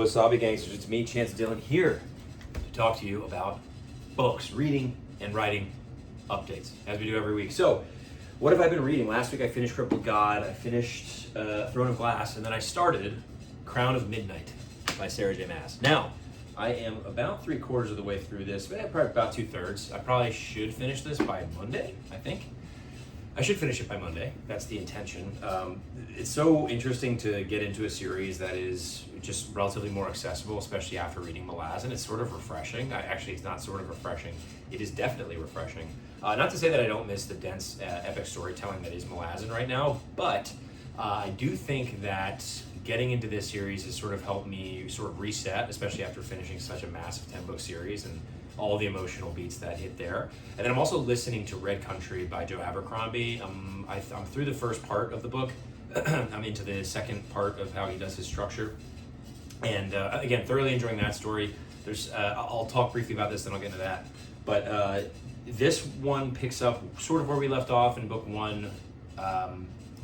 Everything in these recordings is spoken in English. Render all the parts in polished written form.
Wasabi Gangsters. It's me, Chance Dillon, here to talk to you about books, reading, and writing updates, as we do every week. So, what have I been reading? Last week I finished Crippled God, I finished Throne of Glass, and then I started Crown of Midnight by Sarah J. Maas. Now, I am about 3/4 of the way through this, but probably about 2/3. I probably should finish this by Monday, I think. I should finish it by Monday. That's the intention. It's so interesting to get into a series that is just relatively more accessible, especially after reading Malazan. It's sort of refreshing. Actually, it's not sort of refreshing. It is definitely refreshing. Not to say that I don't miss the dense, epic storytelling that is Malazan right now, but I do think that getting into this series has sort of helped me sort of reset, especially after finishing such a massive 10-book series and all the emotional beats that hit there. And then I'm also listening to Red Country by Joe Abercrombie. I'm through the first part of the book. I'm into the second part of how he does his structure. And again, thoroughly enjoying that story. There's I'll talk briefly about this, then I'll get into that. But this one picks up sort of where we left off in book one,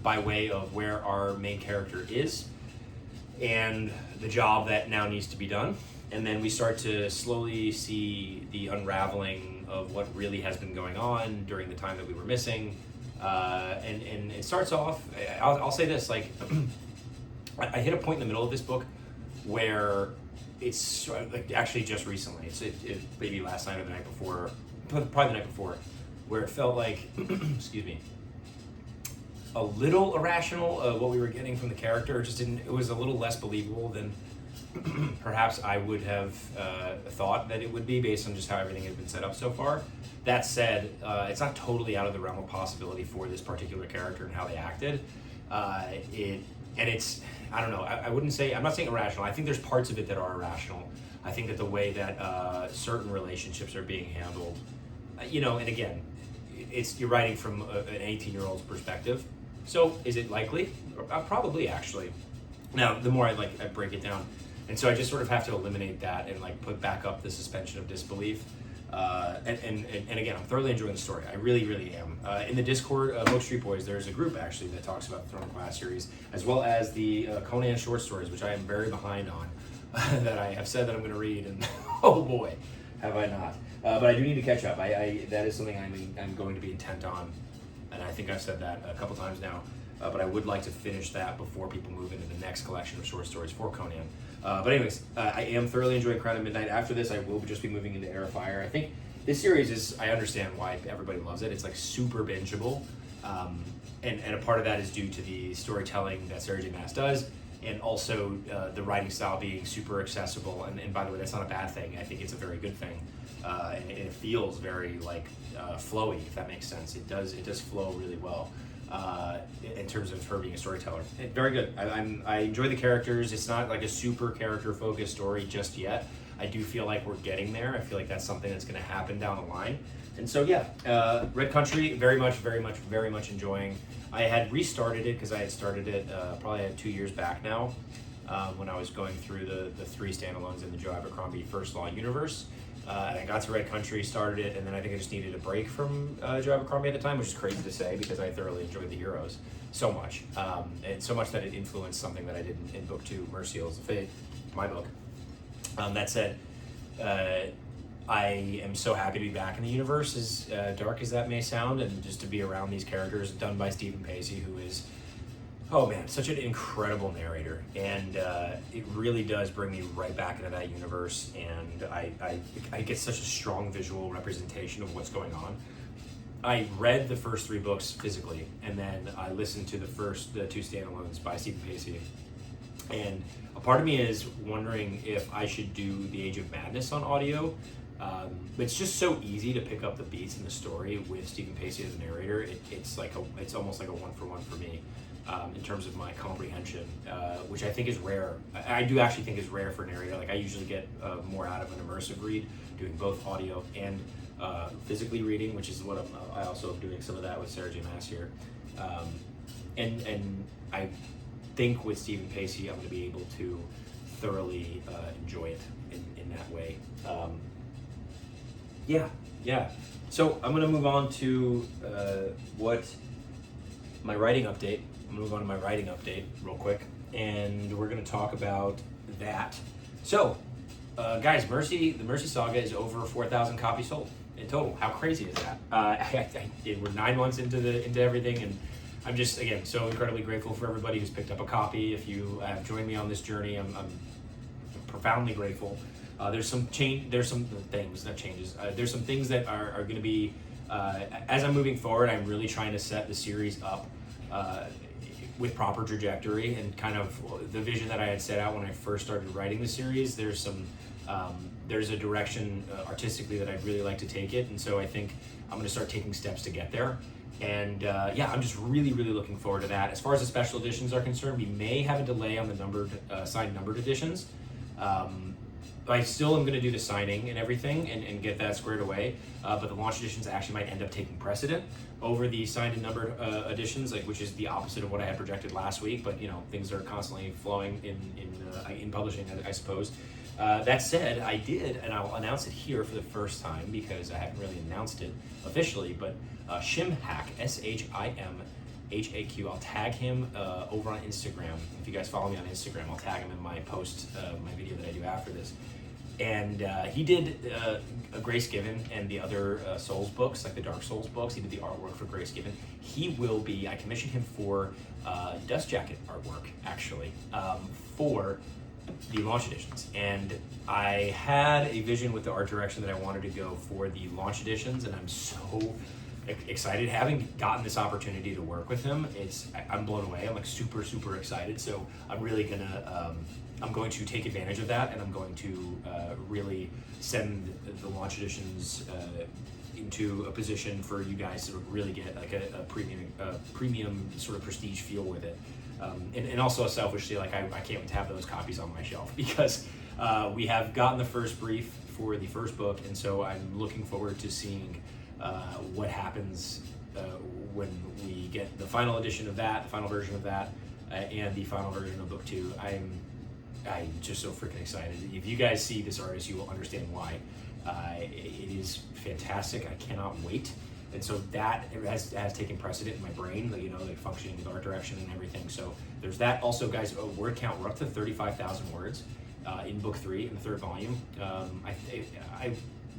by way of where our main character is and the job that now needs to be done. And then we start to slowly see the unraveling of what really has been going on during the time that we were missing. And it starts off, I'll say this, like, I hit a point in the middle of this book where it's like actually just recently, it maybe last night or the night before, probably the night before, where it felt like, excuse me, a little irrational what we were getting from the character. It was a little less believable than perhaps I would have thought that it would be based on just how everything had been set up so far. That said, it's not totally out of the realm of possibility for this particular character and how they acted. I don't know, I wouldn't say, I'm not saying irrational. I think there's parts of it that are irrational. I think that the way that certain relationships are being handled, and again, you're writing from an 18-year-old's perspective. So is it likely? Probably, actually. Now, the more I break it down, and so I just sort of have to eliminate that and put back up the suspension of disbelief. And again, I'm thoroughly enjoying the story. I really, really am. In the Discord of Oak Street Boys, there's a group actually that talks about the Throne of Glass series, as well as the Conan short stories, which I am very behind on, that I have said that I'm going to read, and oh boy, have I not. But I do need to catch up. That is something I'm going to be intent on, and I think I've said that a couple times now. But I would like to finish that before people move into the next collection of short stories for Conan. But anyways, I am thoroughly enjoying Crown of Midnight. After this, I will just be moving into Air of Fire. I think this series is, I understand why everybody loves it. It's super bingeable. And a part of that is due to the storytelling that Sarah J. Maas does, and also the writing style being super accessible. And by the way, that's not a bad thing. I think it's a very good thing. And it feels very flowy, if that makes sense. It does flow really well. In terms of her being a storyteller. Very good. I enjoy the characters. It's not like a super character-focused story just yet. I do feel like we're getting there. I feel like that's something that's going to happen down the line. And so, yeah, Red Country, very much enjoying. I had restarted it because I had started it probably 2 years back now when I was going through the 3 standalones in the Joe Abercrombie First Law universe. And I got to Red Country, started it, and then I think I just needed a break from Joe Abercrombie at the time, which is crazy to say because I thoroughly enjoyed the heroes so much. And so much that it influenced something that I did in book 2, Mercy Heals the Fate, my book. That said, I am so happy to be back in the universe, as dark as that may sound, and just to be around these characters done by Stephen Pacey, who is, oh man, such an incredible narrator, and it really does bring me right back into that universe, and I get such a strong visual representation of what's going on. I read the first 3 books physically, and then I listened to the 2 standalones by Stephen Pacey, and a part of me is wondering if I should do The Age of Madness on audio. It's just so easy to pick up the beats in the story with Stephen Pacey as a narrator. It's almost like a 1-for-1 for me. In terms of my comprehension, which I think is rare. I do actually think is rare for a narrator. I usually get more out of an immersive read, doing both audio and physically reading, which is what I also am doing some of that with Sarah J. Maas here. And I think with Stephen Pacey, I'm going to be able to thoroughly enjoy it in that way. Yeah. So I'm going to move on to my writing update. I'm going to move on to my writing update real quick, and we're going to talk about that. So, guys, the Mercy Saga is over 4,000 copies sold in total. How crazy is that? We're 9 months into everything, and I'm just, again, so incredibly grateful for everybody who's picked up a copy. If you have joined me on this journey, I'm profoundly grateful. There's some things, not changes. There's some things that are going to be, as I'm moving forward, I'm really trying to set the series up with proper trajectory and kind of the vision that I had set out when I first started writing the series. There's a direction artistically that I'd really like to take it, and so I think I'm going to start taking steps to get there. And yeah, I'm just really looking forward to that. As far as the special editions are concerned, we may have a delay on the signed numbered editions. I still am going to do the signing and everything and get that squared away, but the launch editions actually might end up taking precedent over the signed and numbered editions, which is the opposite of what I had projected last week. But things are constantly flowing in publishing, I suppose. That said, I did, and I'll announce it here for the first time because I haven't really announced it officially, but Shimhack, SHIMHAQ, I'll tag him over on Instagram. If you guys follow me on Instagram, I'll tag him in my post, my video that I do after this. And he did a Grace Given and the other Souls books, like the Dark Souls books. He did the artwork for Grace Given. He will be, I commissioned him for Dust Jacket artwork, actually, for the launch editions. And I had a vision with the art direction that I wanted to go for the launch editions, and I'm so excited having gotten this opportunity to work with him. I'm blown away. I'm super excited. So I'm really gonna I'm going to take advantage of that, and I'm going to really send the launch editions into a position for you guys to really get like a premium sort of prestige feel with it. And also selfishly, I can't wait to have those copies on my shelf because we have gotten the first brief for the first book, and so I'm looking forward to seeing what happens when we get the final edition of that, the final version of that, and the final version of book 2. I'm just so freaking excited. If you guys see this artist, you will understand why. It is fantastic. I cannot wait. And so that has taken precedent in my brain, functioning with art direction and everything. So there's that. Also, guys, word count, we're up to 35,000 words in book 3 in the 3rd volume. I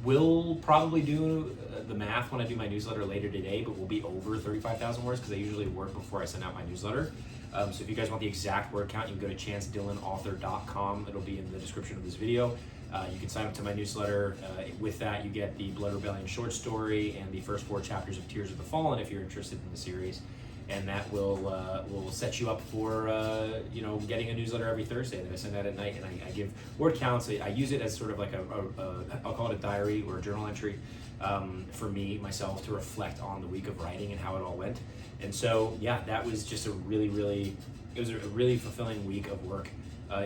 will probably do the math when I do my newsletter later today, but we'll be over 35,000 words because I usually work before I send out my newsletter. So if you guys want the exact word count, you can go to chancedillonauthor.com. It'll be in the description of this video. You can sign up to my newsletter. With that, you get the Blood Rebellion short story and the first 4 chapters of Tears of the Fallen if you're interested in the series. And that will set you up for getting a newsletter every Thursday that I send out at night, and I give word counts. I use it as sort of like I'll call it a diary or a journal entry for myself to reflect on the week of writing and how it all went. And so yeah, that was just a really fulfilling week of work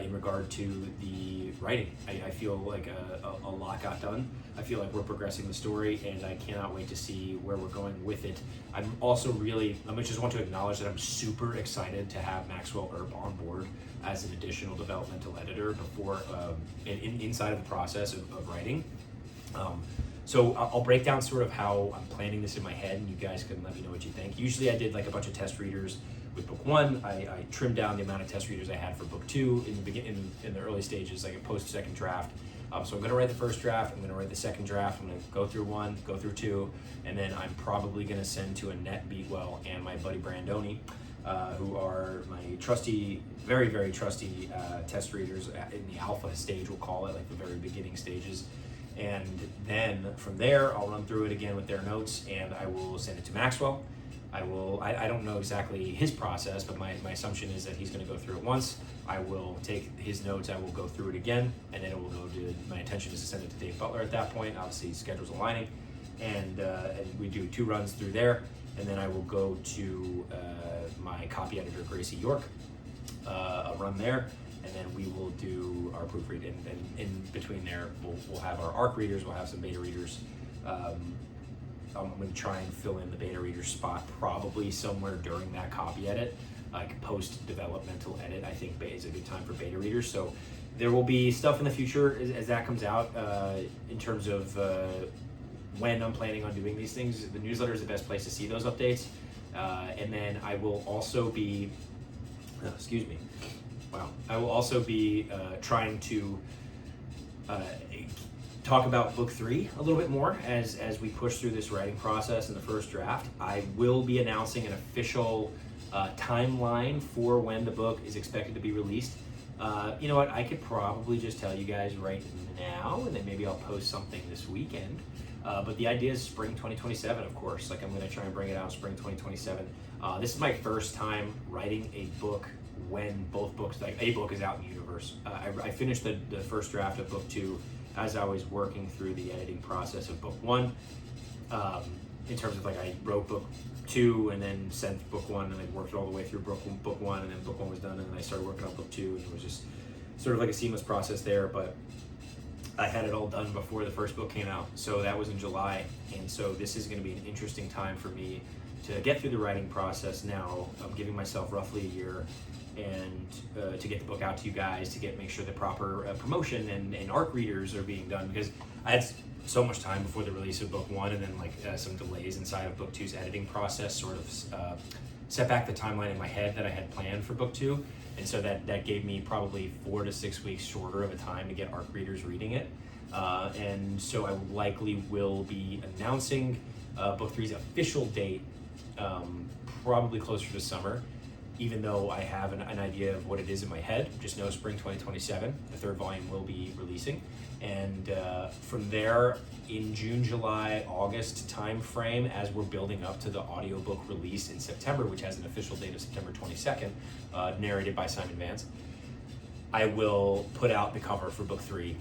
in regard to the writing. I feel like a lot got done. I feel like we're progressing the story, and I cannot wait to see where we're going with it. I'm also I just want to acknowledge that I'm super excited to have Maxwell Earp on board as an additional developmental editor before inside of the process of writing. So I'll break down sort of how I'm planning this in my head, and you guys can let me know what you think. Usually I did a bunch of test readers with book 1. I trimmed down the amount of test readers I had for book 2 in the early stages, like a post second draft. So I'm going to write the first draft, I'm going to write the second draft, I'm going to go through 1, go through 2, and then I'm probably going to send to Annette Beatwell and my buddy Brandoni, who are my trusty, very trusty test readers in the alpha stage, we'll call it, the very beginning stages. And then from there, I'll run through it again with their notes, and I will send it to Maxwell. I don't know exactly his process, but my assumption is that he's going to go through it once. I will take his notes, I will go through it again, and then it will go to, my intention is to send it to Dave Butler at that point. Obviously, schedules aligning, and we do 2 runs through there, and then I will go to my copy editor, Gracie York, a run there, and then we will do our proofread, and in between there, we'll have our ARC readers, we'll have some beta readers. I'm going to try and fill in the beta reader spot probably somewhere during that copy edit, like post-developmental edit. I think is a good time for beta readers. So there will be stuff in the future as that comes out in terms of when I'm planning on doing these things. The newsletter is the best place to see those updates. And then I will also be, I will also be trying to talk about book 3 a little bit more as we push through this writing process in the first draft. I will be announcing an official timeline for when the book is expected to be released. You know what, I could probably just tell you guys right now, and then maybe I'll post something this weekend. But the idea is spring 2027, of course. Like, I'm going to try and bring it out spring 2027. This is my first time writing a book when both books, like a book is out in the universe. I finished the first draft of book 2 as I was working through the editing process of book 1. In terms of, like, I wrote book 2 and then sent book 1, and I worked all the way through book 1, and then book 1 was done, and then I started working on book 2, and it was just sort of like a seamless process there. But I had it all done before the first book came out, so that was in July, and so this is going to be an interesting time for me to get through the writing process now. I'm giving myself roughly a year, and to get the book out to you guys, to make sure the proper promotion and ARC readers are being done, because I had so much time before the release of book 1, and then some delays inside of book 2's editing process sort of set back the timeline in my head that I had planned for book 2. And so that gave me probably 4 to 6 weeks shorter of a time to get ARC readers reading it. And so I likely will be announcing book 3's official date probably closer to summer, even though I have an idea of what it is in my head. Just know spring 2027, the 3rd volume will be releasing. And from there, in June, July, August time frame, as we're building up to the audiobook release in September, which has an official date of September 22nd, narrated by Simon Vance, I will put out the cover for book 3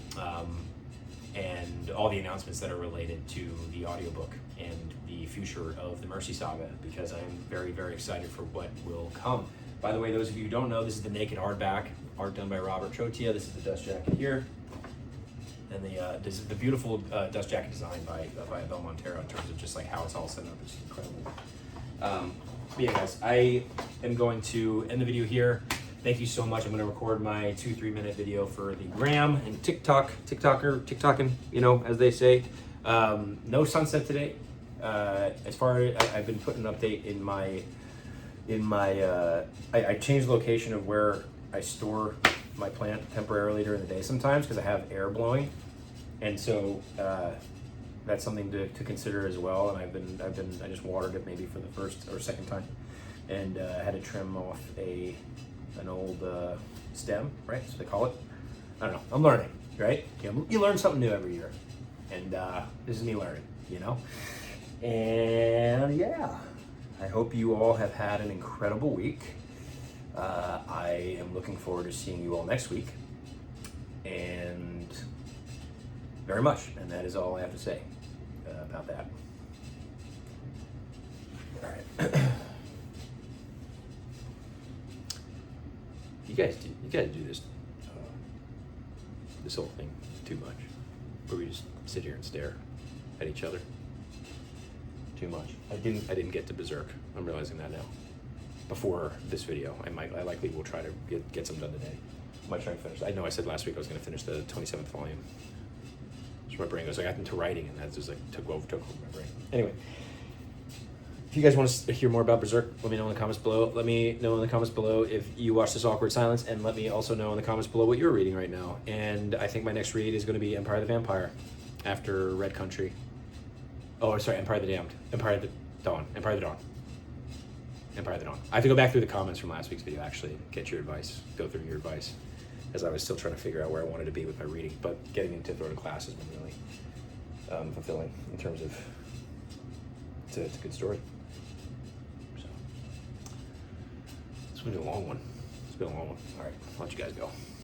and all the announcements that are related to the audiobook and the future of the Mercy Saga, because I'm very, very excited for what will come. By the way, those of you who don't know, this is the naked hardback, art done by Robert Chotia. This is the dust jacket here. And this is the beautiful dust jacket design by Abel Montero in terms of just like how it's all set up. It's incredible. But yeah, guys, I am going to end the video here. Thank you so much. I'm going to record my 2-3 minute video for the gram and TikToking, you know, as they say. No sunset today. As far as I've been putting an update in my I changed the location of where I store my plant temporarily during the day sometimes because I have air blowing, and so that's something to consider as well. And I just watered it maybe for the first or second time, and had to trim off an old stem, right? So they call it. I don't know. I'm learning, right? You learn something new every year, and this is me learning, you know. And yeah, I hope you all have had an incredible week. I am looking forward to seeing you all next week, and very much, and that is all I have to say about that. All right. You guys do this whole thing too much, where we just sit here and stare at each other. Too much. I didn't get to Berserk. I'm realizing that now. Before this video, I likely will try to get some done today. I might try and finish. I know I said last week I was going to finish the 27th volume. So my brain goes. I got into writing, and that just like took over my brain. Anyway, if you guys want to hear more about Berserk, let me know in the comments below. Let me know in the comments below if you watch this awkward silence, and let me also know in the comments below what you're reading right now. And I think my next read is going to be Empire of the Vampire, after Red Country. Oh, sorry, Empire of the Damned. Empire of the Dawn. Empire of the Dawn. Empire of the Dawn. I have to go back through the comments from last week's video, actually, get your advice, go through your advice, as I was still trying to figure out where I wanted to be with my reading, but getting into the class has been really fulfilling in terms of, it's a good story. So, this one's a long one. It's been a long one. All right, I'll let you guys go.